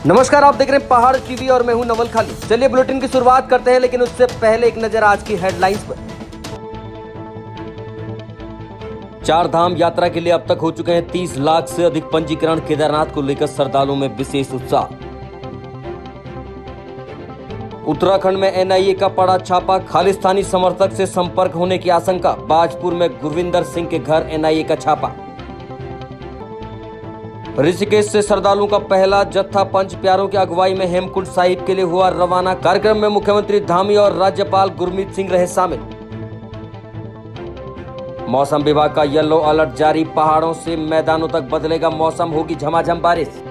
नमस्कार, आप देख रहे हैं पहाड़ टीवी और मैं हूं नवल खाली। चलिए बुलेटिन की शुरुआत करते हैं, लेकिन उससे पहले एक नजर आज की हेडलाइंस पर। 4 धाम यात्रा के लिए अब तक हो चुके हैं 30 लाख से अधिक पंजीकरण। केदारनाथ को लेकर श्रद्धालुओं में विशेष उत्साह। उत्तराखंड में एनआईए का पड़ा छापा, खालिस्तानी समर्थक से संपर्क होने की आशंका। बाजपुर में गुरविंदर सिंह के घर एनआईए का छापा। ऋषिकेश से श्रद्धालुओं का पहला जत्था पंच प्यारों की अगुवाई में हेमकुंड साहिब के लिए हुआ रवाना। कार्यक्रम में मुख्यमंत्री धामी और राज्यपाल गुरमीत सिंह रहे शामिल। मौसम विभाग का येलो अलर्ट जारी, पहाड़ों से मैदानों तक बदलेगा मौसम, होगी झमाझम बारिश।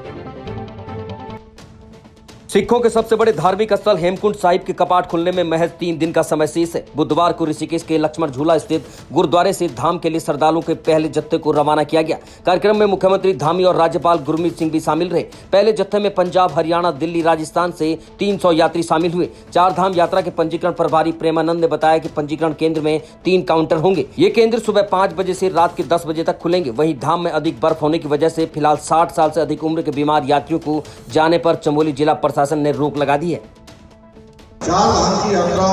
सिखों के सबसे बड़े धार्मिक स्थल हेमकुंड साहिब के कपाट खुलने में महज 3 दिन का समय शेष है। बुधवार को ऋषिकेश के लक्ष्मण झूला स्थित गुरुद्वारे से धाम के लिए श्रद्धालुओं के पहले जत्थे को रवाना किया गया। कार्यक्रम में मुख्यमंत्री धामी और राज्यपाल गुरमीत सिंह भी शामिल रहे। पहले जत्थे में पंजाब, हरियाणा, दिल्ली, राजस्थान से 300 यात्री शामिल हुए। 4 धाम यात्रा के पंजीकरण प्रभारी प्रेमानंद ने बताया कि पंजीकरण केंद्र में 3 काउंटर होंगे। ये केंद्र सुबह 5 बजे से रात के 10 बजे तक खुलेंगे। वहीं धाम में अधिक बर्फ होने की वजह से फिलहाल 60 साल से अधिक उम्र के बीमार यात्रियों को जाने पर चमोली जिला प्रशासन ने रोक लगा दी है। 4 धाम की यात्रा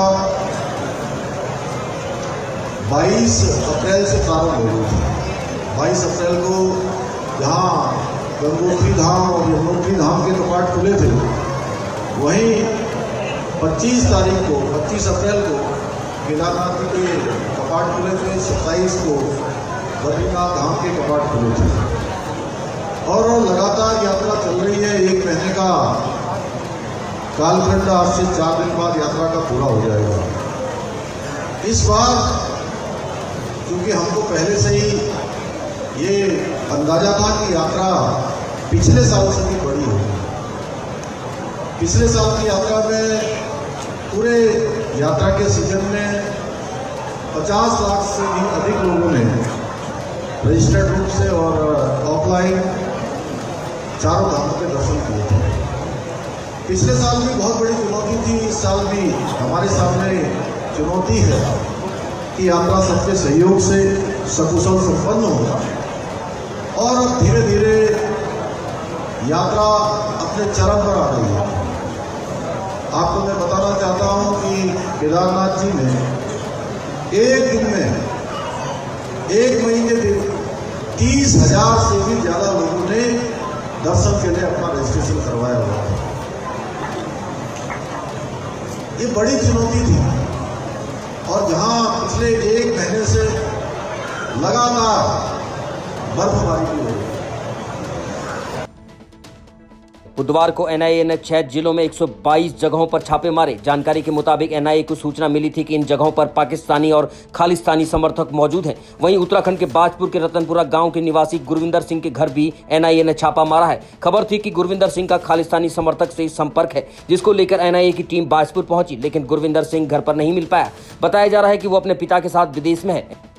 22 अप्रैल से प्रारंभ हो गई थी। 22 अप्रैल को जहाँ गंगोत्री धाम और यमुनोत्री धाम के कपाट खुले थे, वहीं 25 तारीख को 25 अप्रैल को केदारनाथ के कपाट खुले थे। 27 को बद्रीनाथ धाम के कपाट खुले थे और लगातार यात्रा चल रही है। 1 महीने का कालखंड आज से 4 दिन बाद यात्रा का पूरा हो जाएगा। इस बार क्योंकि हमको पहले से ही ये अंदाजा था कि यात्रा पिछले साल से भी बड़ी होगी। पिछले साल की यात्रा में पूरे यात्रा के सीजन में 50 लाख से भी अधिक लोगों ने रजिस्टर्ड रूप से और ऑफलाइन चारों धामों के दर्शन किए थे। पिछले साल भी बहुत बड़ी चुनौती थी, इस साल भी हमारे सामने चुनौती है कि यात्रा सबके सहयोग से सकुशल संपन्न हो और अब धीरे धीरे यात्रा अपने चरम पर आ गई है। आपको मैं बताना चाहता हूं कि केदारनाथ जी ने एक दिन में, एक महीने दिन 30,000 से भी ज़्यादा लोगों ने दर्शन के लिए अपना रजिस्ट्रेशन करवाया हुआ है। ये बड़ी चुनौती थी और जहां पिछले 1 महीने से लगातार बर्फबारी हो रही है। बुधवार को एनआईए ने 6 जिलों में 122 जगहों पर छापे मारे। जानकारी के मुताबिक एनआईए को सूचना मिली थी कि इन जगहों पर पाकिस्तानी और खालिस्तानी समर्थक मौजूद हैं। वहीं उत्तराखंड के बाजपुर के रतनपुरा गांव के निवासी गुरविंदर सिंह के घर भी एनआईए ने छापा मारा है। खबर थी कि गुरविंदर सिंह का खालिस्तानी समर्थक से संपर्क है, जिसको लेकर एनआईए की टीम बाजपुर पहुंची, लेकिन गुरविंदर सिंह घर पर नहीं मिल पाया। बताया जा रहा है कि वो अपने पिता के साथ विदेश में है।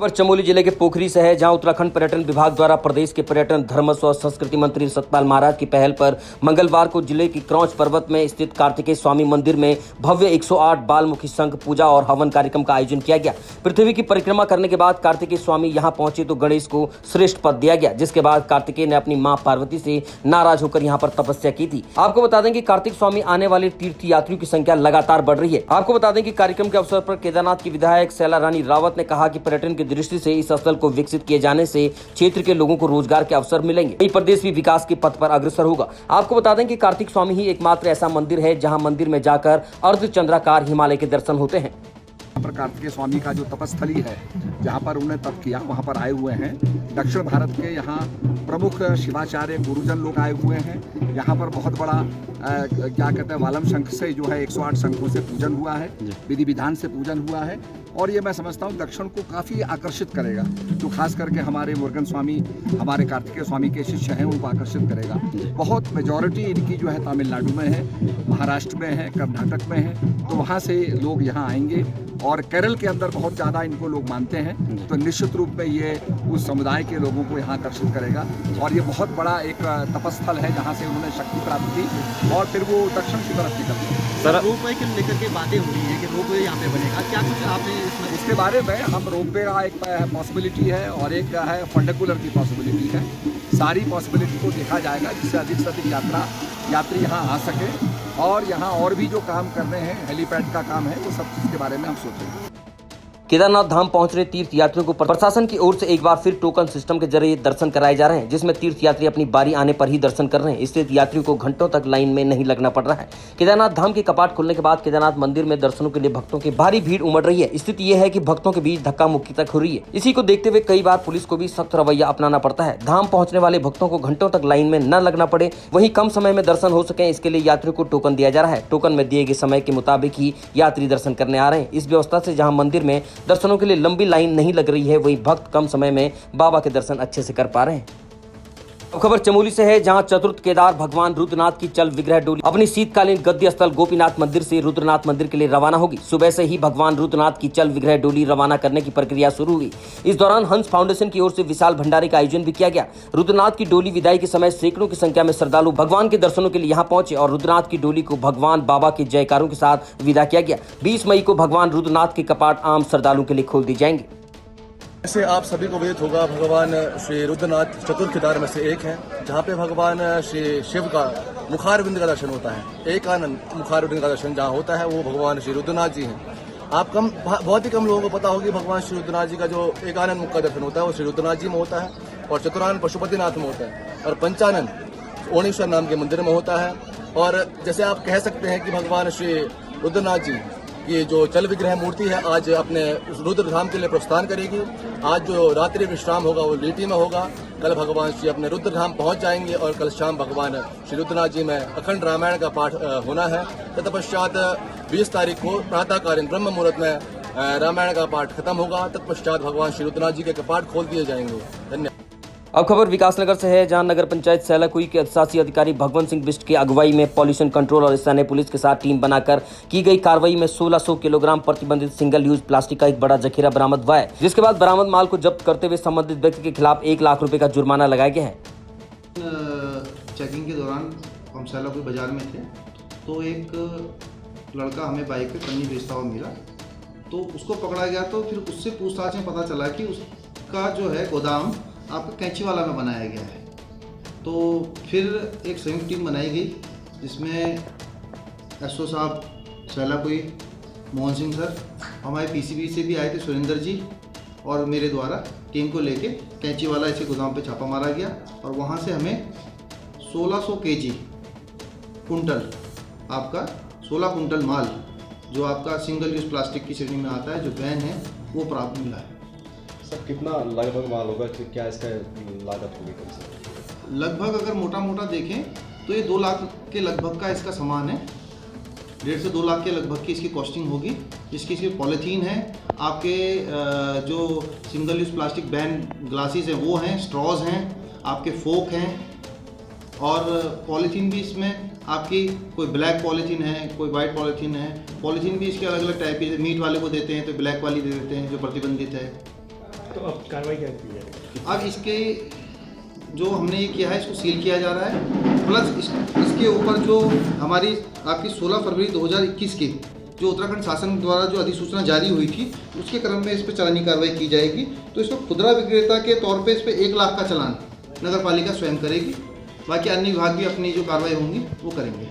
पर चमोली जिले के पोखरी से है, जहां उत्तराखंड पर्यटन विभाग द्वारा प्रदेश के पर्यटन, धर्म और संस्कृति मंत्री सतपाल महाराज की पहल पर मंगलवार को जिले की क्रौच पर्वत में स्थित कार्तिकेय स्वामी मंदिर में भव्य 108 बालमुखी संघ पूजा और हवन कार्यक्रम का आयोजन किया गया। पृथ्वी की परिक्रमा करने के बाद कार्तिकेय स्वामी यहां पहुंचे तो गणेश को श्रेष्ठ पद दिया गया, जिसके बाद कार्तिकेय ने अपनी मां पार्वती से नाराज होकर यहां पर तपस्या की थी। आपको बता दें कि कार्तिक स्वामी आने वाले तीर्थ यात्रियों की संख्या लगातार बढ़ रही है। आपको बता दें कि कार्यक्रम के अवसर पर केदारनाथ की विधायक शैला रानी रावत ने कहा कि पर्यटन की दृष्टि से इस स्थल को विकसित किए जाने से क्षेत्र के लोगों को रोजगार के अवसर मिलेंगे। वहीं प्रदेश भी विकास के पथ पर अग्रसर होगा। आपको बता दें कि कार्तिक स्वामी ही एकमात्र ऐसा मंदिर है जहां मंदिर में जाकर अर्धचंद्राकार हिमालय के दर्शन होते हैं। पर कार्तिकेय स्वामी का जो तपस्थली है, जहाँ पर उन्होंने तप किया, वहाँ पर आए हुए हैं। दक्षिण भारत के यहाँ प्रमुख शिवाचार्य गुरुजन लोग आए हुए हैं। यहाँ पर बहुत बड़ा क्या कहते हैं, वालम शंख से जो है 108 शंखों से पूजन हुआ है, विधि विधान से पूजन हुआ है और ये मैं समझता हूँ दक्षिण को काफ़ी आकर्षित करेगा, जो खास करके हमारे मुरुगन स्वामी, हमारे कार्तिकेय स्वामी के शिष्य हैं, उनको आकर्षित करेगा। बहुत मेजॉरिटी इनकी जो है तमिलनाडु में है, महाराष्ट्र में है, कर्नाटक में है, तो वहाँ से लोग यहाँ आएंगे और केरल के अंदर बहुत ज़्यादा इनको लोग मानते हैं। तो निश्चित रूप में ये उस समुदाय के लोगों को यहाँ आकर्षित करेगा और ये बहुत बड़ा एक तपस्थल है जहाँ से उन्होंने शक्ति प्राप्त की और फिर वो दक्षिण की तरफ निकलते हैं। सर, रोपवे के लेकर के बातें हो रही है कि रोपवे यहाँ पे बनेगा, क्या कुछ आपने इसके बारे में? हम रोपवे का एक पॉसिबिलिटी है और एक है फंडिकुलर की पॉसिबिलिटी है। सारी पॉसिबिलिटी को देखा जाएगा जिससे अधिक यात्रा यात्री यहाँ आ सके, और यहाँ और भी जो काम कर रहे हैं, हेलीपैड का काम है, वो सब चीज़ के बारे में हम सोचेंगे। केदारनाथ धाम पहुंच रहे तीर्थ यात्रियों को प्रशासन की ओर से एक बार फिर टोकन सिस्टम के जरिए दर्शन कराए जा रहे हैं, जिसमें तीर्थ यात्री अपनी बारी आने पर ही दर्शन कर रहे हैं। इससे यात्रियों को घंटों तक लाइन में नहीं लगना पड़ रहा है। केदारनाथ धाम के कपाट खुलने के बाद केदारनाथ मंदिर में दर्शनों के लिए भक्तों की भारी भीड़ उमड़ रही है। स्थिति यह है कि भक्तों के बीच धक्का मुक्की तक हो रही है। इसी को देखते हुए कई बार पुलिस को भी सख्त रवैया अपनाना पड़ता है। धाम पहुंचने वाले भक्तों को घंटों तक लाइन में न लगना पड़े, वहीं कम समय में दर्शन हो सके, इसके लिए यात्रियों को टोकन दिया जा रहा है। टोकन में दिए गए समय के मुताबिक ही यात्री दर्शन करने आ रहे हैं। इस व्यवस्था से जहां मंदिर में दर्शनों के लिए लंबी लाइन नहीं लग रही है, वहीं भक्त कम समय में बाबा के दर्शन अच्छे से कर पा रहे हैं। अब खबर चमोली से है, जहां चतुर्थ केदार भगवान रुद्रनाथ की चल विग्रह डोली अपनी शीतकालीन गद्य स्थल गोपीनाथ मंदिर से रुद्रनाथ मंदिर के लिए रवाना होगी। सुबह से ही भगवान रुद्रनाथ की चल विग्रह डोली रवाना करने की प्रक्रिया शुरू हुई। इस दौरान हंस फाउंडेशन की ओर से विशाल भंडारे का आयोजन भी किया गया। रुद्रनाथ की डोली विदाई के समय सैकड़ों की संख्या में श्रद्धालु भगवान के दर्शनों के लिए यहाँ पहुंचे और रुद्रनाथ की डोली को भगवान बाबा के जयकारों के साथ विदा किया गया। 20 मई को भगवान रुद्रनाथ के कपाट आम श्रद्धालुओं के लिए खोल दिए जाएंगे। ऐसे आप सभी को विदित होगा, भगवान श्री रुद्रनाथ चतुर्थ केदार में से एक है, जहाँ पे भगवान श्री शिव का मुखारविंद का दर्शन होता है। एक आनंद मुखारविंद का दर्शन जहाँ होता है वो भगवान श्री रुद्रनाथ जी हैं। बहुत ही कम लोगों को पता होगा कि भगवान श्री रुद्रनाथ जी का जो एक आनंद मुख का दर्शन होता है वो श्री रुद्रनाथ जी में होता है, और चतुरानंद पशुपतिनाथ में होता है, और पंचानंद ओणेश्वर नाम के मंदिर में होता है। और जैसे आप कह सकते हैं कि भगवान श्री रुद्रनाथ जी ये जो चल विग्रह मूर्ति है आज अपने रुद्र धाम के लिए प्रस्थान करेगी। आज जो रात्रि विश्राम होगा वो लीटी में होगा। कल भगवान श्री अपने रुद्र धाम पहुंच जाएंगे और कल शाम भगवान श्री रुद्रनाथ जी में अखंड रामायण का पाठ होना है। तत्पश्चात 20 तारीख को प्रातःकालीन ब्रह्म मुहूर्त में रामायण का पाठ खत्म होगा। तत्पश्चात भगवान श्री रुद्रनाथ जी के कपाट खोल दिए जाएंगे। धन्यवाद। अब खबर विकासनगर से है, जहां नगर पंचायत सैलाकुई के अधिशासी अधिकारी भगवंत सिंह बिष्ट की अगुवाई में पॉल्यूशन कंट्रोल और स्थानीय पुलिस के साथ टीम बनाकर की गई कार्रवाई में 1600 किलोग्राम प्रतिबंधित सिंगल यूज प्लास्टिक का एक बड़ा जखीरा बरामद हुआ है, जिसके बाद बरामद माल को जब्त करते हुए संबंधित व्यक्ति के खिलाफ 1 लाख रुपए का जुर्माना लगाया गया है। चेकिंग के दौरान हम सैलाकुई बाजार में थे तो एक लड़का हमें बाइक पे पन्नी बेचता हुआ मिला, तो उसको पकड़ा गया। तो फिर उससे पूछताछ में पता चला कि उसका जो है गोदाम आपका कैंचीवाला में बनाया गया है। तो फिर एक संयुक्त टीम बनाई गई, जिसमें एसओ साहब सैलाकुई, मोहन सिंह सर, हमारे पीसीबी से भी आए थे सुरेंद्र जी, और मेरे द्वारा टीम को लेके कैंचीवाला ऐसे गोदाम पे छापा मारा गया। और वहाँ से हमें 1600 केजी कुंटल आपका 16 कुंटल माल जो आपका सिंगल यूज प्लास्टिक की श्रेणी में आता है, जो बैन है, वो प्राप्त मिला है। सर कितना लगभग माल होगा, क्या इसका लागत होगी कम से? लगभग अगर मोटा मोटा देखें तो ये 2 लाख के लगभग का इसका सामान है। 1.5 से 2 लाख के लगभग की इसकी कॉस्टिंग होगी। जिसकी इसकी पॉलीथीन है, आपके जो single use plastic ban glasses हैं वो हैं, स्ट्रॉज हैं, आपके फोक हैं, और पॉलीथीन भी इसमें आपकी कोई ब्लैक पॉलीथीन है, कोई वाइट पॉलीथीन है। पॉलीथीन भी इसके अलग अलग टाइप की, मीट वाले को देते हैं तो ब्लैक वाली दे देते हैं जो प्रतिबंधित है। तो अब कार्रवाई क्या की जाएगी? अब इसके जो हमने ये किया है इसको सील किया जा रहा है, प्लस इसके ऊपर जो हमारी आपकी 16 फरवरी 2021 की जो उत्तराखंड शासन द्वारा जो अधिसूचना जारी हुई थी उसके क्रम में इस पर चालानी कार्रवाई की जाएगी। तो इसको खुदरा विक्रेता के तौर पे इस पर 1 लाख का चालान नगर पालिका स्वयं करेगी। बाकी अन्य विभाग भी अपनी जो कार्रवाई होंगी वो करेंगे।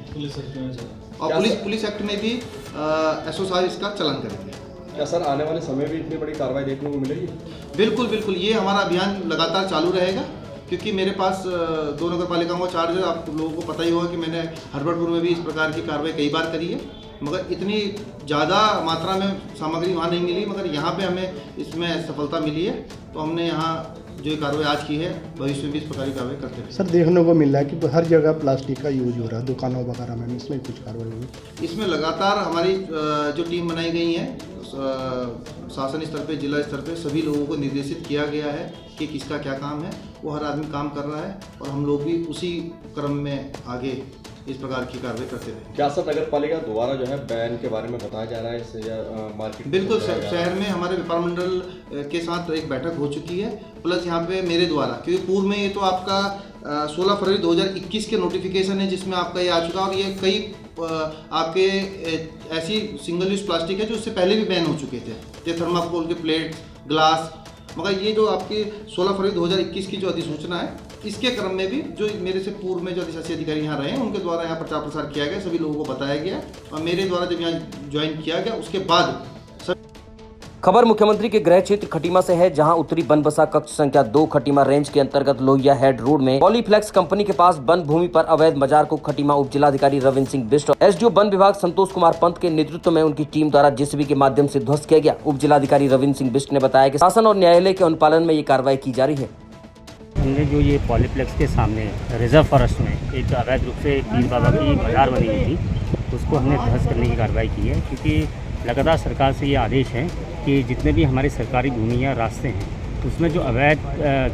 और पुलिस एक्ट में भी एसओ साहब इसका चालान करेंगे। क्या सर आने वाले समय भी इतनी बड़ी कार्रवाई देखने को मिलेगी? बिल्कुल बिल्कुल, ये हमारा अभियान लगातार चालू रहेगा, क्योंकि मेरे पास 2 नगर पालिकाओं का चार्ज है। आप लोगों को पता ही होगा कि मैंने हरबटपुर में भी इस प्रकार की कार्रवाई कई बार करी है, मगर इतनी ज़्यादा मात्रा में सामग्री वहाँ नहीं मिली, मगर यहाँ पे हमें इसमें सफलता मिली है। तो हमने यहाँ जो कार्रवाई आज की है, भविष्य में भी इस प्रकार की कार्रवाई करते हैं। सर देखने को मिल रहा है कि हर जगह प्लास्टिक का यूज हो रहा है, दुकानों वगैरह में, इसमें कुछ कार्रवाई हुई? इसमें लगातार हमारी जो टीम बनाई गई है, शासन स्तर पे, जिला स्तर पे सभी लोगों को निर्देशित किया गया है कि किसका क्या काम है। वो हर आदमी काम कर रहा है और हम लोग भी उसी क्रम में आगे इस प्रकार की कार्रवाई करते रहे। क्या सर नगर पालिका द्वारा जो है बैन के बारे में बताया जा रहा है इससे, या मार्केट? बिल्कुल, शहर में हमारे व्यापार मंडल के साथ एक बैठक हो चुकी है, प्लस यहाँ पे मेरे द्वारा, क्योंकि पूर्व में ये तो आपका 16 फरवरी 2021 के नोटिफिकेशन है जिसमें आपका ये आ चुका, और ये कई आपके ऐसी सिंगल यूज प्लास्टिक है जो उससे पहले भी बैन हो चुके थे, जैसे थर्माकोल के प्लेट, ग्लास। मगर ये जो आपकी 16 फरवरी 2021 की जो अधिसूचना है इसके क्रम में भी जो मेरे से पूर्व में जो अधिशासी अधिकारी यहाँ रहे हैं उनके द्वारा यहाँ प्रचार प्रसार किया गया, सभी लोगों को बताया गया और मेरे द्वारा जब यहाँ ज्वाइन किया गया उसके बाद खबर मुख्यमंत्री के गृह क्षेत्र खटीमा से है, जहां उत्तरी बनबसा कक्ष संख्या 2 खटीमा रेंज के अंतर्गत लोहिया हेड रोड में पॉलीफ्लेक्स कंपनी के पास वन भूमि पर अवैध मजार को खटीमा उप जिलाधिकारी रविंद्र सिंह बिष्ट और एसडीओ वन विभाग संतोष कुमार पंत के नेतृत्व में उनकी टीम द्वारा जेसीबी के माध्यम से ध्वस्त किया गया। उप जिलाधिकारी रविंद्र सिंह बिष्ट ने बताया कि शासन और न्यायालय के अनुपालन में ये कार्रवाई की जा रही है। हमने जो ये पॉलीप्लेक्स के सामने रिजर्व फॉरेस्ट में एक अवैध रूप से पीर बाबा की मजार बनी हुई थी, उसको हमने ध्वस्त करने की कार्रवाई की है, क्योंकि लगातार सरकार से ये आदेश है कि जितने भी हमारी सरकारी भूमि या रास्ते हैं उसमें जो अवैध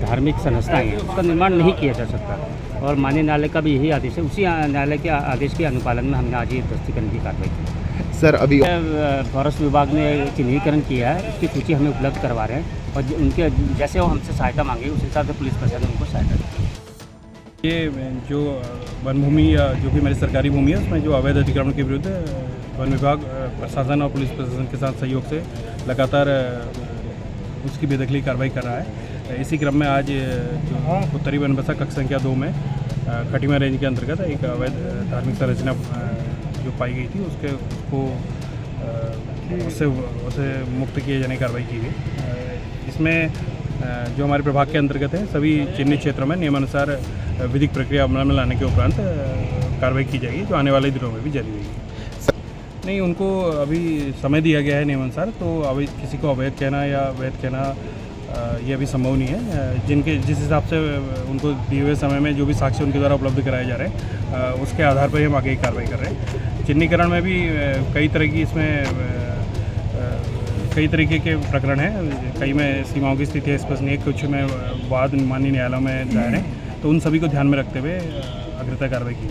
धार्मिक संस्थाएं हैं उसका निर्माण नहीं किया जा सकता, और माननीय न्यायालय का भी यही आदेश है। उसी न्यायालय के आदेश के अनुपालन में हमने आज ये ध्वस्त करने की कार्रवाई की। सर अभी फॉरेस्ट विभाग ने चिन्हीकरण किया है, उसकी सूची हमें उपलब्ध करवा रहे हैं और उनके जैसे वो हमसे सहायता मांगे उस हिसाब से पुलिस प्रशासन उनको सहायता देगी। ये जो वन भूमि या जो भी मेरी सरकारी भूमि है उसमें जो अवैध अतिक्रमण के विरुद्ध वन विभाग प्रशासन और पुलिस प्रशासन के साथ सहयोग से लगातार उसकी बेदखली कार्रवाई कर रहा है। इसी क्रम में आज जो उत्तरी बनबसा कक्ष संख्या 2 में खटीमा रेंज के अंतर्गत एक अवैध धार्मिक संरचना जो पाई गई थी उसको उसे मुक्त किए जाने की कार्रवाई की गई। इसमें जो हमारे प्रभाग के अंतर्गत है सभी चिन्हित क्षेत्रों में नियमानुसार विधिक प्रक्रिया अमल में लाने के उपरांत कार्रवाई की जाएगी, जो आने वाले दिनों में भी जारी रहेगी। नहीं, उनको अभी समय दिया गया है नियमानुसार, तो अभी किसी को अवैध कहना या वैध कहना ये अभी संभव नहीं है। जिस हिसाब से उनको दिए हुए समय में जो भी साक्ष्य उनके द्वारा उपलब्ध कराए जा रहे हैं उसके आधार पर ही हम आगे की कार्रवाई कर रहे हैं। चिन्हीकरण में भी कई तरह की इसमें कई तरीके के प्रकरण हैं, कई में सीमाओं की स्थिति स्पष्ट नहीं है, कुछ में वाद माननीय न्यायालयों में दायर हैं, तो उन सभी को ध्यान में रखते हुए अग्रता कार्रवाई की।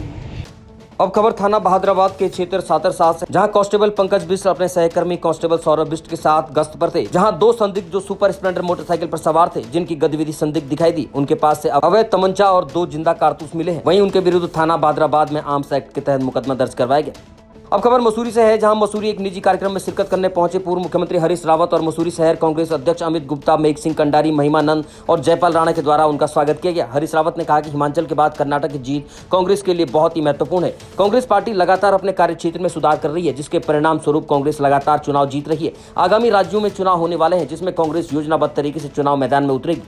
अब खबर थाना बहादुराबाद के क्षेत्र सातर से, जहां कांस्टेबल पंकज बिष्ट अपने सहकर्मी कांस्टेबल सौरभ बिष्ट के साथ गश्त पर थे, जहां 2 संदिग्ध जो सुपर स्प्लेंडर मोटरसाइकिल पर सवार थे जिनकी गतिविधि संदिग्ध दिखाई दी, उनके पास से अवैध तमंचा और 2 जिंदा कारतूस मिले हैं। वहीं उनके विरुद्ध थाना बहादुराबाद में आर्म्स एक्ट के तहत मुकदमा दर्ज करवाया गया। अब खबर मसूरी से है, जहां मसूरी एक निजी कार्यक्रम में शिरकत करने पहुंचे पूर्व मुख्यमंत्री हरीश रावत और मसूरी शहर कांग्रेस अध्यक्ष अमित गुप्ता, मेघ सिंह कंडारी, महिमानंद और जयपाल राणा के द्वारा उनका स्वागत किया गया। हरीश रावत ने कहा कि हिमाचल के बाद कर्नाटक की जीत कांग्रेस के लिए बहुत ही महत्वपूर्ण है। कांग्रेस पार्टी लगातार अपने कार्य क्षेत्र में सुधार कर रही है, जिसके परिणाम स्वरूप कांग्रेस लगातार चुनाव जीत रही है। आगामी राज्यों में चुनाव होने वाले हैं, जिसमें कांग्रेस योजनाबद्ध तरीके से चुनाव मैदान में उतरेगी।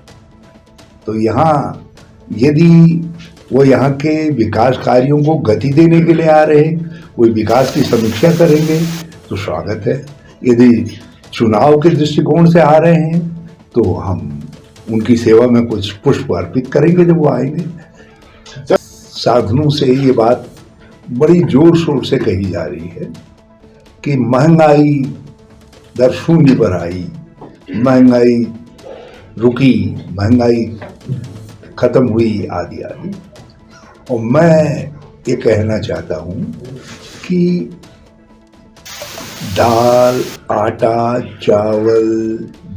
तो यहाँ यदि वो यहाँ के विकास कार्यों को गति देने के लिए आ रहे हैं, वो विकास की समीक्षा करेंगे तो स्वागत है। यदि चुनाव के दृष्टिकोण से आ रहे हैं तो हम उनकी सेवा में कुछ पुष्प अर्पित करेंगे जब वो आएंगे। साधनों से ये बात बड़ी जोर शोर से कही जा रही है कि महंगाई दर शून्य पर आई, महंगाई रुकी, महंगाई खत्म हुई, आदि आदि। और मैं ये कहना चाहता हूँ कि दाल, आटा, चावल,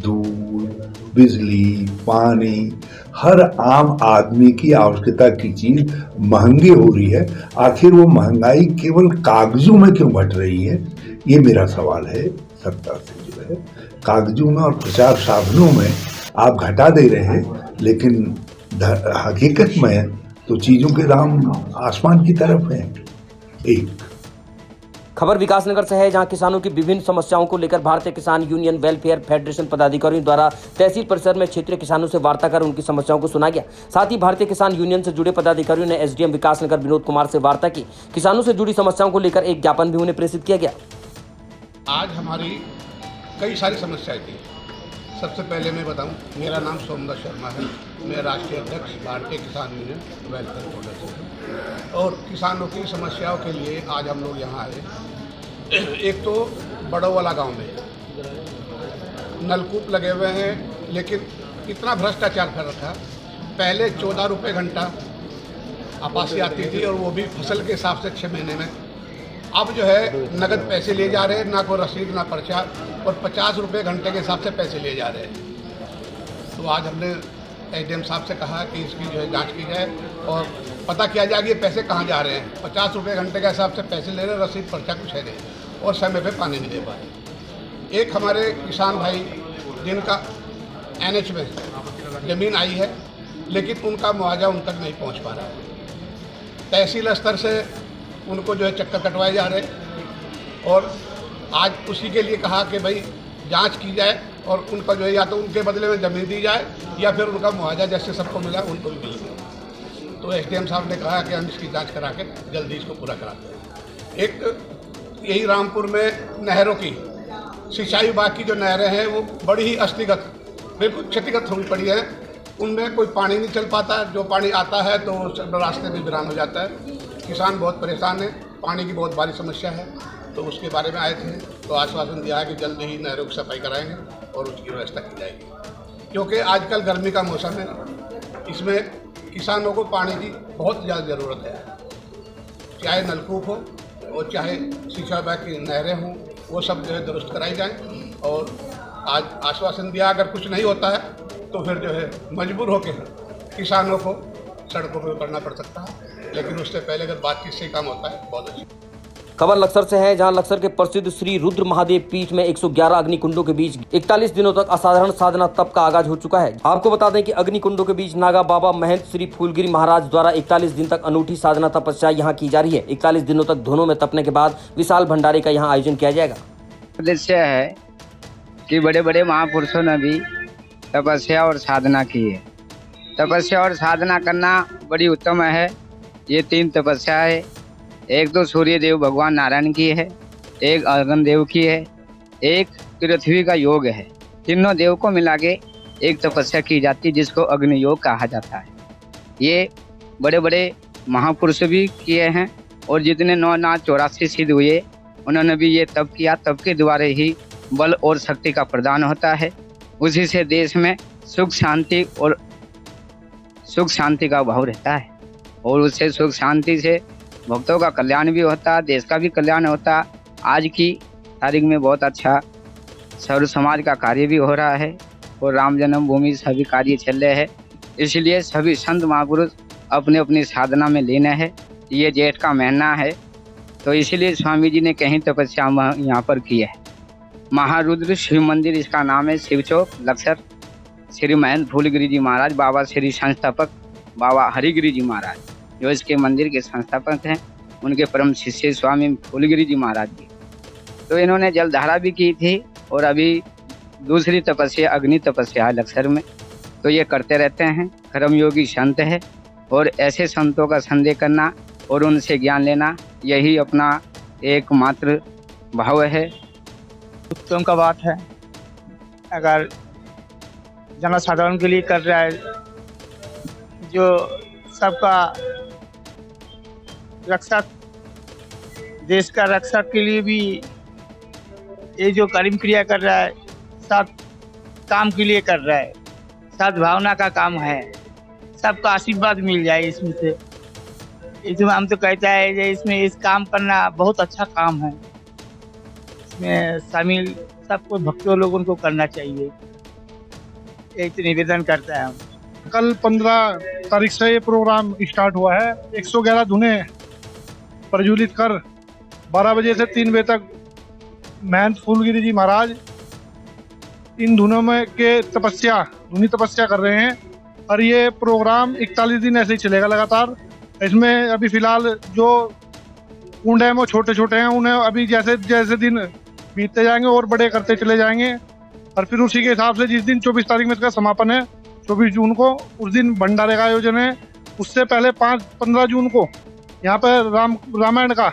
दूध, बिजली, पानी, हर आम आदमी की आवश्यकता की चीज महंगी हो रही है। आखिर वो महंगाई केवल कागजों में क्यों घट रही है, ये मेरा सवाल है सत्ता से जो है। कागजों में और प्रचार साधनों में आप घटा दे रहे हैं, लेकिन हकीकत में तो चीजों के दाम आसमान की तरफ हैं। एक खबर विकासनगर से है, जहां किसानों की विभिन्न समस्याओं को लेकर भारतीय किसान यूनियन वेलफेयर फेडरेशन पदाधिकारियों द्वारा तहसील परिसर में क्षेत्रीय किसानों से वार्ता कर उनकी समस्याओं को सुना गया। साथ ही भारतीय किसान यूनियन से जुड़े पदाधिकारियों ने एसडीएम विकासनगर विनोद कुमार से वार्ता की। किसानों से जुड़ी समस्याओं को लेकर एक ज्ञापन भी उन्हें प्रेषित किया गया। आज हमारी कई सारी समस्याएं थी। सबसे पहले मैं बताऊं, मेरा नाम सोमनाथ शर्मा है, मैं राष्ट्रीय अध्यक्ष भारतीय किसान यूनियन वेलफेयर फेडरेशन। और किसानों की समस्याओं के लिए आज हम लोग यहाँ आए। एक तो बड़ोवाला गांव में नलकूप लगे हुए हैं, लेकिन इतना भ्रष्टाचार कर रखा। पहले 14 रुपये घंटा आपासी आती थी, और वो भी फसल के हिसाब से 6 महीने में। अब जो है नगद पैसे लिए जा रहे हैं, ना कोई रसीद ना पर्चा, और 50 रुपये घंटे के हिसाब से पैसे लिए जा रहे हैं। तो आज हमने एसडीएम साहब से कहा कि इसकी जो है जांच की जाए और पता किया जाए कि ये पैसे कहाँ जा रहे हैं। 50 रुपये घंटे के हिसाब से पैसे ले रहे हैं, रसीद पर्चा कुछ है नहीं, और समय पे पानी नहीं दे पाए। एक हमारे किसान भाई जिनका NH में ज़मीन आई है, लेकिन उनका मुआवजा उन तक नहीं पहुंच पा रहा है। तहसील स्तर से उनको जो है चक्कर कटवाए जा रहे हैं और आज उसी के लिए कहा कि भाई जांच की जाए और उनका जो है या तो उनके बदले में ज़मीन दी जाए या फिर उनका मुआवजा जैसे सबको मिला उनको भी मिल जाए। तो एसडीएम साहब ने कहा कि हम इसकी जांच करा के जल्दी इसको पूरा कराते हैं। एक यही रामपुर में नहरों की सिंचाई विभाग की जो नहरें हैं वो बड़ी ही अस्थगित बिल्कुल क्षतिग्रस्त हुई पड़ी है। उनमें कोई पानी नहीं चल पाता, जो पानी आता है तो रास्ते में वीरान हो जाता है। किसान बहुत परेशान है, पानी की बहुत भारी समस्या है। तो उसके बारे में आए थे तो आश्वासन दिया है कि जल्द ही नहरों की सफाई कराएंगे और उसकी व्यवस्था की जाएगी, क्योंकि आजकल गर्मी का मौसम है, इसमें किसानों को पानी की बहुत ज़्यादा ज़रूरत है। चाहे नलकूप हो और चाहे सिंचाई विभाग की नहरें हों, वो सब जो है दुरुस्त कराई जाएँ। और आज आश्वासन दिया अगर कुछ नहीं होता है तो फिर जो है मजबूर होकर किसानों को सड़कों पर उतरना पड़ सकता है, लेकिन उससे पहले अगर बातचीत से काम होता है बहुत अच्छी। खबर लक्सर से है, जहां लक्सर के प्रसिद्ध श्री रुद्र महादेव पीठ में 111 अग्निकुंडों के बीच 41 दिनों तक असाधारण साधना तप का आगाज हो चुका है। आपको बता दें कि अग्निकुंडों के बीच नागा बाबा महंत श्री फूलगिरी महाराज द्वारा 41 दिन तक अनूठी साधना तपस्या यहां की जा रही है। 41 दिनों तक धुनों में तपने के बाद विशाल भंडारे का यहां आयोजन किया जाएगा। उद्देश्य है कि बड़े बड़े महापुरुषों ने भी तपस्या और साधना की है। तपस्या और साधना करना बड़ी उत्तम है। ये 3 तपस्या है, एक तो सूर्य देव भगवान नारायण की है, एक अग्नि देव की है, एक पृथ्वी का योग है। तीनों देव को मिला के एक तपस्या की जाती है जिसको अग्नि योग कहा जाता है। ये बड़े बड़े महापुरुष भी किए हैं और जितने 984 सिद्ध हुए उन्होंने भी ये तप किया। तप के द्वारा ही बल और शक्ति का प्रदान होता है। उसी से देश में सुख शांति का भाव रहता है और उससे सुख शांति से भक्तों का कल्याण भी होता है, देश का भी कल्याण होता। आज की तारीख में बहुत अच्छा सर्व समाज का कार्य भी हो रहा है और राम जन्मभूमि सभी कार्य चल रहे हैं। इसलिए सभी संत महापुरुष अपने अपनी साधना में लीन है। ये जेठ का महीना है तो इसीलिए स्वामी जी ने कहीं तपस्या यहाँ पर की है। महारुद्र शिव मंदिर इसका नाम है। शिव चौक लक्सर श्री महंत फूलगिरी जी महाराज, बाबा श्री संस्थापक बाबा हरिगिरी जी महाराज जो इसके मंदिर के संस्थापक हैं, उनके परम शिष्य स्वामी फूलगिरी जी महाराज जी। तो इन्होंने जलधारा भी की थी और अभी दूसरी तपस्या अग्नि तपस्या लक्सर में, तो ये करते रहते हैं। कर्मयोगी संत है और ऐसे संतों का संदेह करना और उनसे ज्ञान लेना यही अपना एकमात्र भाव है। उत्तम का बात है, अगर जनसाधारण के लिए कर रहा है, जो सबका रक्षा, देश का रक्षा के लिए भी ये जो कर्म क्रिया कर रहा है, सब काम के लिए कर रहा है, सद्भावना का काम है। सबका आशीर्वाद मिल जाए इसमें से। इसमें हम तो कहता है कि इसमें इस काम करना बहुत अच्छा काम है। इसमें शामिल सबको भक्तों लोगों को करना चाहिए, एक तो निवेदन करता है हम। कल 15 तारीख से ये प्रोग्राम स्टार्ट हुआ है। 111 धुनें प्रज्वलित कर 12 बजे से 3 बजे तक महंत फूलगिरी जी महाराज इन धुनों में के धुनी तपस्या कर रहे हैं और ये प्रोग्राम 41 दिन ऐसे ही चलेगा लगातार। इसमें अभी फिलहाल जो कुंड हैं वो छोटे छोटे हैं, उन्हें अभी जैसे जैसे दिन बीतते जाएंगे और बड़े करते चले जाएंगे और फिर उसी के हिसाब से जिस दिन 24 तारीख में इसका समापन है 24 जून को, उस दिन भंडारे का आयोजन है। उससे पहले 15 जून को यहाँ पर रामायण का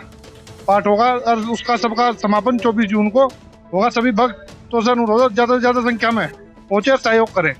पाठ होगा और उसका सबका समापन 24 जून को होगा। सभी भक्तों से अनुरोध है ज़्यादा से ज़्यादा संख्या में पहुँचे, सहयोग करें।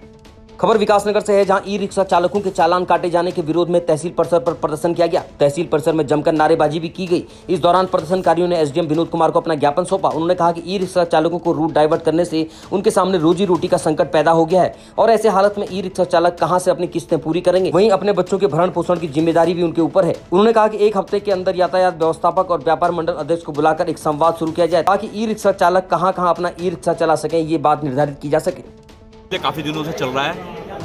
खबर विकासनगर से है, जहां ई रिक्शा चालकों के चालान काटे जाने के विरोध में तहसील परिसर पर प्रदर्शन किया गया। तहसील परिसर में जमकर नारेबाजी भी की गई। इस दौरान प्रदर्शनकारियों ने एसडीएम विनोद कुमार को अपना ज्ञापन सौंपा। उन्होंने कहा कि ई रिक्शा चालकों को रूट डाइवर्ट करने से उनके सामने रोजी रोटी का संकट पैदा हो गया है और ऐसे हालत में ई रिक्शा चालक कहां से अपनी किस्तें पूरी करेंगे। वहीं अपने बच्चों के भरण पोषण की जिम्मेदारी भी उनके ऊपर है। उन्होंने कहा कि 1 हफ्ते के अंदर यातायात व्यवस्थापक और व्यापार मंडल अध्यक्ष को बुलाकर एक संवाद शुरू किया जाए ताकि ई रिक्शा चालक कहां अपना ई रिक्शा चला सके, ये बात निर्धारित की जा सके। काफी दिनों से चल रहा है,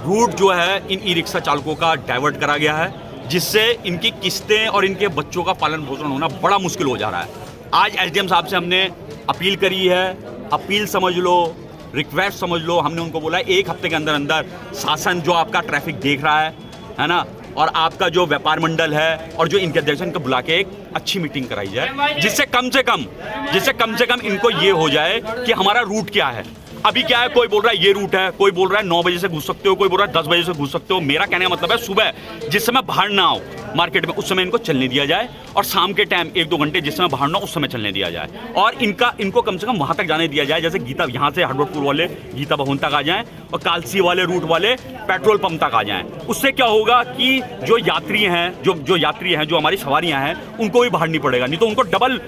रूट जो है इन ई रिक्शा चालकों का डाइवर्ट करा गया है, जिससे इनकी किस्तें और इनके बच्चों का पालन पोषण होना बड़ा मुश्किल हो जा रहा है। आज एसडीएम साहब से हमने अपील करी है, अपील समझ लो रिक्वेस्ट समझ लो। हमने उनको बोला है 1 हफ्ते के अंदर अंदर शासन जो आपका ट्रैफिक देख रहा है ना, और आपका जो व्यापार मंडल है और जो इनके अध्यक्ष इनको बुला के एक अच्छी मीटिंग कराई जाए, जिससे कम से कम इनको ये हो जाए कि हमारा रूट क्या है। अभी क्या है, कोई बोल रहा है ये रूट है, कोई बोल रहा है 9 बजे से घुस सकते हो, कोई बोल रहा है 10 बजे से घुस सकते हो। मेरा कहने का मतलब है सुबह जिस समय बाहर ना आओ मार्केट में, उस समय इनको चलने दिया जाए, और शाम के टाइम 1-2 घंटे जिस समय बाहर ना उस समय चलने दिया जाए, और इनको कम से कम वहाँ तक जाने दिया जाए। जैसे गीता यहाँ से हरदोपुर वाले गीता भवन तक आ जाएं और कालसी वाले रूट वाले पेट्रोल पंप तक आ जाएं। उससे क्या होगा कि जो यात्री हैं, जो हमारी सवारियाँ हैं, उनको भी बाहर नहीं पड़ेगा, नहीं तो उनको डबल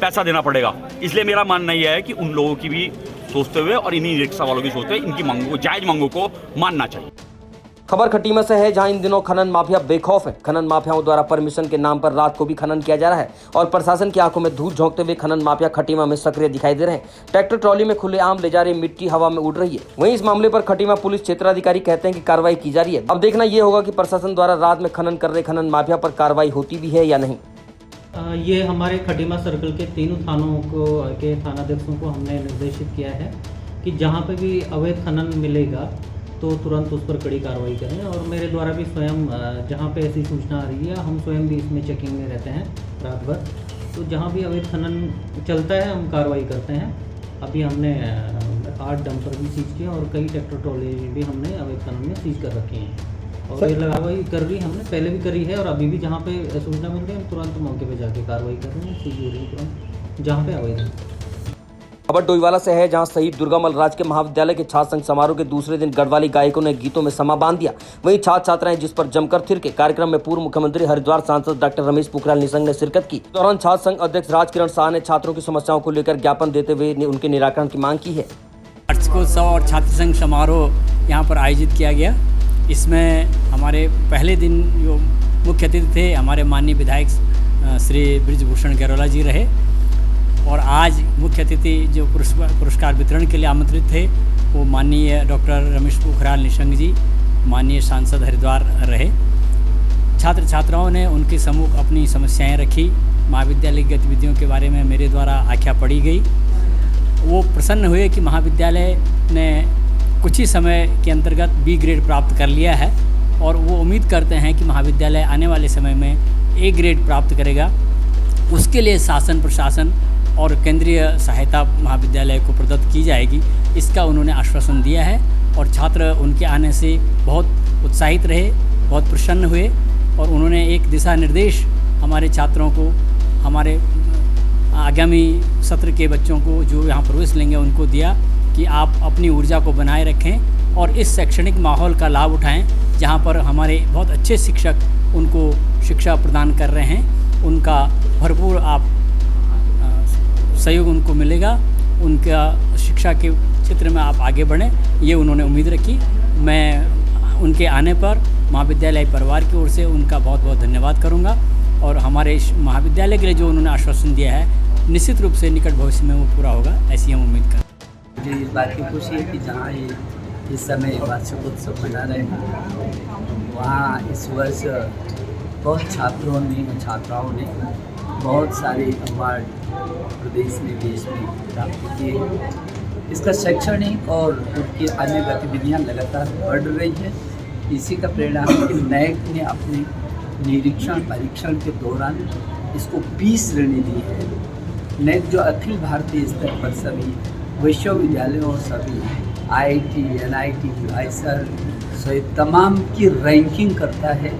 पैसा देना पड़ेगा। इसलिए मेरा मानना यह है कि उन लोगों की भी सोचते हुए और इन्हीं रिक्शा वालों की सोचते हुए इनकी मांगों को, जायज मांगों को मानना चाहिए। खबर खटीमा से है, जहां इन दिनों खनन माफिया बेखौफ है। खनन माफियाओं द्वारा परमिशन के नाम पर रात को भी खनन किया जा रहा है और प्रशासन की आंखों में धूल झोंकते हुए खनन माफिया खटीमा में सक्रिय दिखाई दे रहे हैं। ट्रैक्टर ट्रॉली में खुलेआम ले जा रही मिट्टी हवा में उड़ रही है। वहीं इस मामले पर खटीमा पुलिस क्षेत्राधिकारी कहते हैं कि कार्रवाई की जा रही है। अब देखना ये होगा कि प्रशासन द्वारा रात में खनन कर रहे खनन माफिया पर कार्रवाई होती भी है या नहीं। ये हमारे खटीमा सर्कल के तीनों थानों के थानाध्यक्षों को हमने निर्देशित किया है कि जहाँ पे भी अवैध खनन मिलेगा तो तुरंत उस पर कड़ी कार्रवाई करें। और मेरे द्वारा भी स्वयं जहाँ पे ऐसी सूचना आ रही है, हम स्वयं भी इसमें चेकिंग में रहते हैं रात भर, तो जहाँ भी अवैध खनन चलता है हम कार्रवाई करते हैं। अभी हमने 8 डंपर भी सीज किए और कई ट्रैक्टर ट्रॉली भी हमने अवैध खनन में सीज कर रखे हैं। और ये कार्रवाई कर रही हमने पहले भी करी है और अभी भी जहाँ पे सूचना मिल रही है हम तुरंत मौके पे जाके कार्रवाई कर रहे हैं, सीज हो रही है तुरंत जहाँ पे अवैध है। खबर डोईवाला से है, जहां शहीद दुर्गामल राजकीय महाविद्यालय के छात्र संघ समारोह के दूसरे दिन गढ़वाली गायकों ने गीतों में समा बांध दिया। वहीं छात्र छात्राएं जिस पर जमकर थिरके। कार्यक्रम में पूर्व मुख्यमंत्री हरिद्वार सांसद डॉक्टर रमेश पोखरियाल निशंक ने शिरकत की। इस दौरान छात्र संघ अध्यक्ष राजकिरण शाह ने छात्रों की समस्याओं को लेकर ज्ञापन देते हुए उनके निराकरण की मांग की है। वार्षिकोत्सव और छात्र संघ समारोह यहाँ पर आयोजित किया गया। इसमें हमारे पहले दिन जो मुख्य अतिथि थे हमारे माननीय विधायक श्री बृजभूषण गैरोला जी रहे, और आज मुख्य अतिथि जो पुरस्कार वितरण के लिए आमंत्रित थे वो माननीय डॉक्टर रमेश पोखरियाल निशंक जी, माननीय सांसद हरिद्वार रहे। छात्र छात्राओं ने उनके सम्मुख अपनी समस्याएं रखी। महाविद्यालय की गतिविधियों के बारे में मेरे द्वारा आख्या पढ़ी गई। वो प्रसन्न हुए कि महाविद्यालय ने कुछ ही समय के अंतर्गत B ग्रेड प्राप्त कर लिया है और वो उम्मीद करते हैं कि महाविद्यालय आने वाले समय में A ग्रेड प्राप्त करेगा। उसके लिए शासन प्रशासन और केंद्रीय सहायता महाविद्यालय को प्रदत्त की जाएगी, इसका उन्होंने आश्वासन दिया है। और छात्र उनके आने से बहुत उत्साहित रहे, बहुत प्रसन्न हुए, और उन्होंने एक दिशा निर्देश हमारे छात्रों को, हमारे आगामी सत्र के बच्चों को जो यहाँ प्रवेश लेंगे उनको दिया कि आप अपनी ऊर्जा को बनाए रखें और इस शैक्षणिक माहौल का लाभ उठाएं जहाँ पर हमारे बहुत अच्छे शिक्षक उनको शिक्षा प्रदान कर रहे हैं। उनका भरपूर आप सहयोग उनको मिलेगा, उनका शिक्षा के क्षेत्र में आप आगे बढ़ें, ये उन्होंने उम्मीद रखी। मैं उनके आने पर महाविद्यालय परिवार की ओर से उनका बहुत बहुत धन्यवाद करूंगा, और हमारे महाविद्यालय के लिए जो उन्होंने आश्वासन दिया है निश्चित रूप से निकट भविष्य में वो पूरा होगा, ऐसी हम उम्मीद करते हैं। मुझे इस बात की खुशी है कि जहाँ इस समय वार्षिकोत्सव मना रहे हैं, वहाँ इस वर्ष बहुत छात्रों ने और छात्राओं ने बहुत सारे अवार्ड प्रदेश में देश में प्राप्त किए। इसका शैक्षणिक और उनकी अन्य गतिविधियां लगातार बढ़ रही है। इसी का परिणाम है कि नैक ने अपने निरीक्षण परीक्षण के दौरान इसको 20 श्रेणी दी है। नैक जो अखिल भारतीय स्तर पर सभी विश्वविद्यालयों और सभी IIT, NIT, IISER सहित तमाम की रैंकिंग करता है,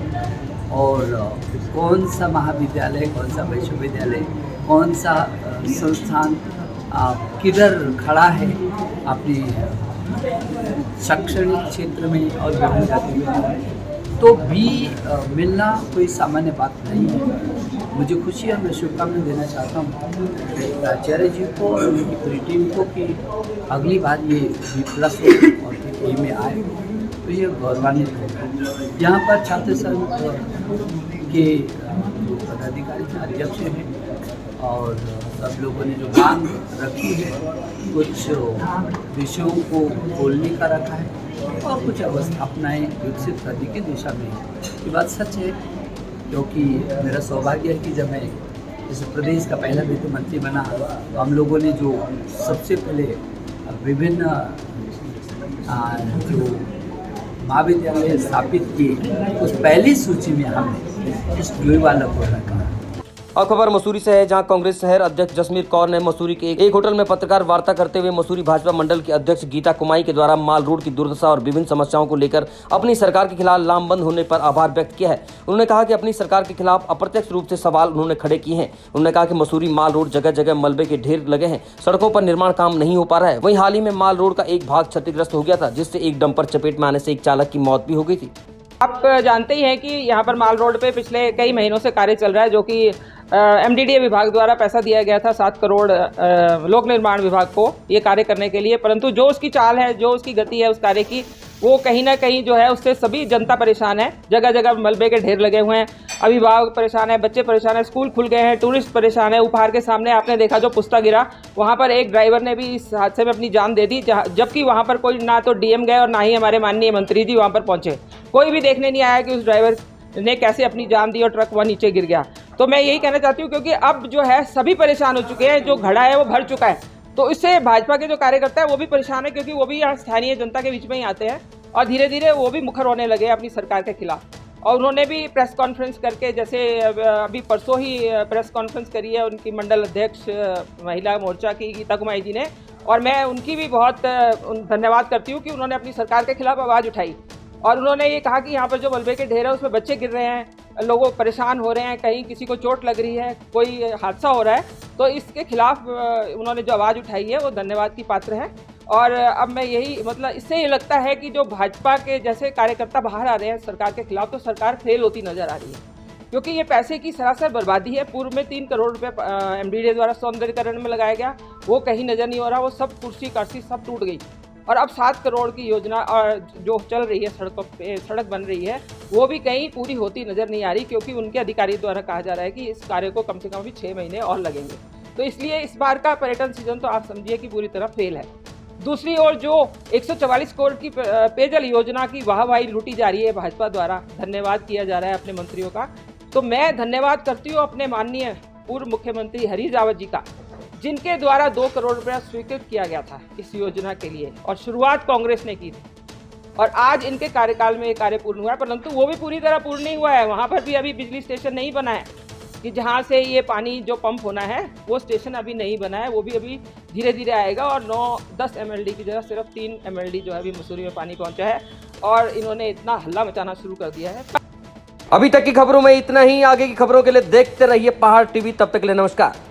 और कौन सा महाविद्यालय, कौन सा विश्वविद्यालय, कौन सा संस्थान किधर खड़ा है अपने शैक्षणिक क्षेत्र में और विभिन्न गतिविधियों में, तो भी मिलना कोई सामान्य बात नहीं है। मुझे खुशी है, मैं शुभकामनाएं देना चाहता हूँ प्राचार्य जी को और उनकी पूरी टीम को कि अगली बार ये B+ और A में आए तो ये गौरवान्वित होगा। यहाँ पर छात्र संघ के जो पदाधिकारी अध्यक्ष हैं और सब लोगों ने जो मांग रखी है, कुछ विषयों को खोलने का रखा है और कुछ अवस्थापनाएँ विकसित करने की दिशा में है। ये बात सच है, क्योंकि मेरा सौभाग्य है कि जब मैं इस प्रदेश का पहला वित्त मंत्री बना तो हम लोगों ने जो सबसे पहले विभिन्न जो महाविद्यालय स्थापित किए उस पहली सूची में हमने इस डोईवाला को रखा। अब खबर मसूरी से है, जहां कांग्रेस शहर अध्यक्ष जसमीर कौर ने मसूरी के एक होटल में पत्रकार वार्ता करते हुए मसूरी भाजपा मंडल की अध्यक्ष गीता कुमाई के द्वारा माल रोड की दुर्दशा और विभिन्न समस्याओं को लेकर अपनी सरकार के खिलाफ लामबंद होने पर आभार व्यक्त किया है। उन्होंने कहा कि अपनी सरकार के खिलाफ अप्रत्यक्ष रूप से सवाल उन्होंने खड़े किए हैं। उन्होंने कहा कि मसूरी माल रोड जगह जगह मलबे के ढेर लगे हैं, सड़कों पर निर्माण काम नहीं हो पा रहा है। वहीं हाल ही में माल रोड का एक भाग क्षतिग्रस्त हो गया था, जिससे एक डंपर चपेट में आने से एक चालक की मौत भी हो गई थी। आप जानते ही हैं कि यहाँ पर माल रोड पे पिछले कई महीनों से कार्य चल रहा है, जो कि MDDA विभाग द्वारा पैसा दिया गया था 7 करोड़ लोक निर्माण विभाग को ये कार्य करने के लिए, परंतु जो उसकी चाल है, जो उसकी गति है उस कार्य की, वो कहीं ना कहीं जो है उससे सभी जनता परेशान है। जगह जगह मलबे के ढेर लगे हुए हैं, अभिभावक परेशान है, बच्चे परेशान है, स्कूल खुल गए हैं, टूरिस्ट परेशान है। उपहार के सामने आपने देखा जो पुस्ता गिरा, वहाँ पर एक ड्राइवर ने भी इस हादसे में अपनी जान दे दी, जबकि वहाँ पर कोई ना तो DM गए और ना ही हमारे माननीय मंत्री जी वहाँ पर पहुँचे। कोई भी देखने नहीं आया कि उस ड्राइवर ने कैसे अपनी जान दी और ट्रक वहाँ नीचे गिर गया। तो मैं यही कहना चाहती हूँ, क्योंकि अब जो है सभी परेशान हो चुके हैं, जो घड़ा है वो भर चुका है। तो इससे भाजपा के जो कार्यकर्ता है वो भी परेशान है, क्योंकि वो भी यहाँ स्थानीय जनता के बीच में ही आते हैं और धीरे धीरे वो भी मुखर होने लगे अपनी सरकार के खिलाफ। और उन्होंने भी प्रेस कॉन्फ्रेंस करके, जैसे अभी परसों ही प्रेस कॉन्फ्रेंस करी है उनकी मंडल अध्यक्ष महिला मोर्चा की गीता कुमाई जी ने, और मैं उनकी भी बहुत धन्यवाद करती हूँ कि उन्होंने अपनी सरकार के खिलाफ आवाज़ उठाई। और उन्होंने ये कहा कि यहाँ पर जो मलबे के ढेर है उसमें बच्चे गिर रहे हैं, लोग परेशान हो रहे हैं, कहीं किसी को चोट लग रही है, कोई हादसा हो रहा है, तो इसके खिलाफ उन्होंने जो आवाज़ उठाई है वो धन्यवाद की पात्र है। और अब मैं यही इससे ये लगता है कि जो भाजपा के जैसे कार्यकर्ता बाहर आ रहे हैं सरकार के खिलाफ, तो सरकार फेल होती नजर आ रही है, क्योंकि ये पैसे की सरासर बर्बादी है। पूर्व में 3 करोड़ रुपये MDDA द्वारा सौंदर्यीकरण में लगाया गया, वो कहीं नज़र नहीं हो रहा, वो सब कुर्सी कर्सी सब टूट गई। और अब 7 करोड़ की योजना जो चल रही है, सड़कों पे सड़क बन रही है, वो भी कहीं पूरी होती नज़र नहीं आ रही, क्योंकि उनके अधिकारी द्वारा कहा जा रहा है कि इस कार्य को कम से कम भी 6 महीने और लगेंगे। तो इसलिए इस बार का पर्यटन सीजन तो आप समझिए कि पूरी तरह फेल है। दूसरी ओर जो 144 करोड़ की पेयजल योजना की वाहवाही लूटी जा रही है भाजपा द्वारा, धन्यवाद किया जा रहा है अपने मंत्रियों का, तो मैं धन्यवाद करती हूँ अपने माननीय पूर्व मुख्यमंत्री हरीश रावत जी का, जिनके द्वारा 2 करोड़ रुपया स्वीकृत किया गया था इस योजना के लिए, और शुरुआत कांग्रेस ने की थी। और आज इनके कार्यकाल में ये कार्य पूर्ण हुआ है, परंतु वो भी पूरी तरह पूर्ण नहीं हुआ है। वहाँ पर भी अभी बिजली स्टेशन नहीं बना है, कि जहाँ से ये पानी जो पंप होना है वो स्टेशन अभी नहीं बना है, वो भी अभी धीरे धीरे आएगा। और 9-10 MLD की जगह सिर्फ 3 MLD जो है अभी मसूरी में पानी पहुँचा है, और इन्होंने इतना हल्ला मचाना शुरू कर दिया है। अभी तक की खबरों में इतना ही। आगे की खबरों के लिए देखते रहिए पहाड़ TV। तब तक के लिए नमस्कार।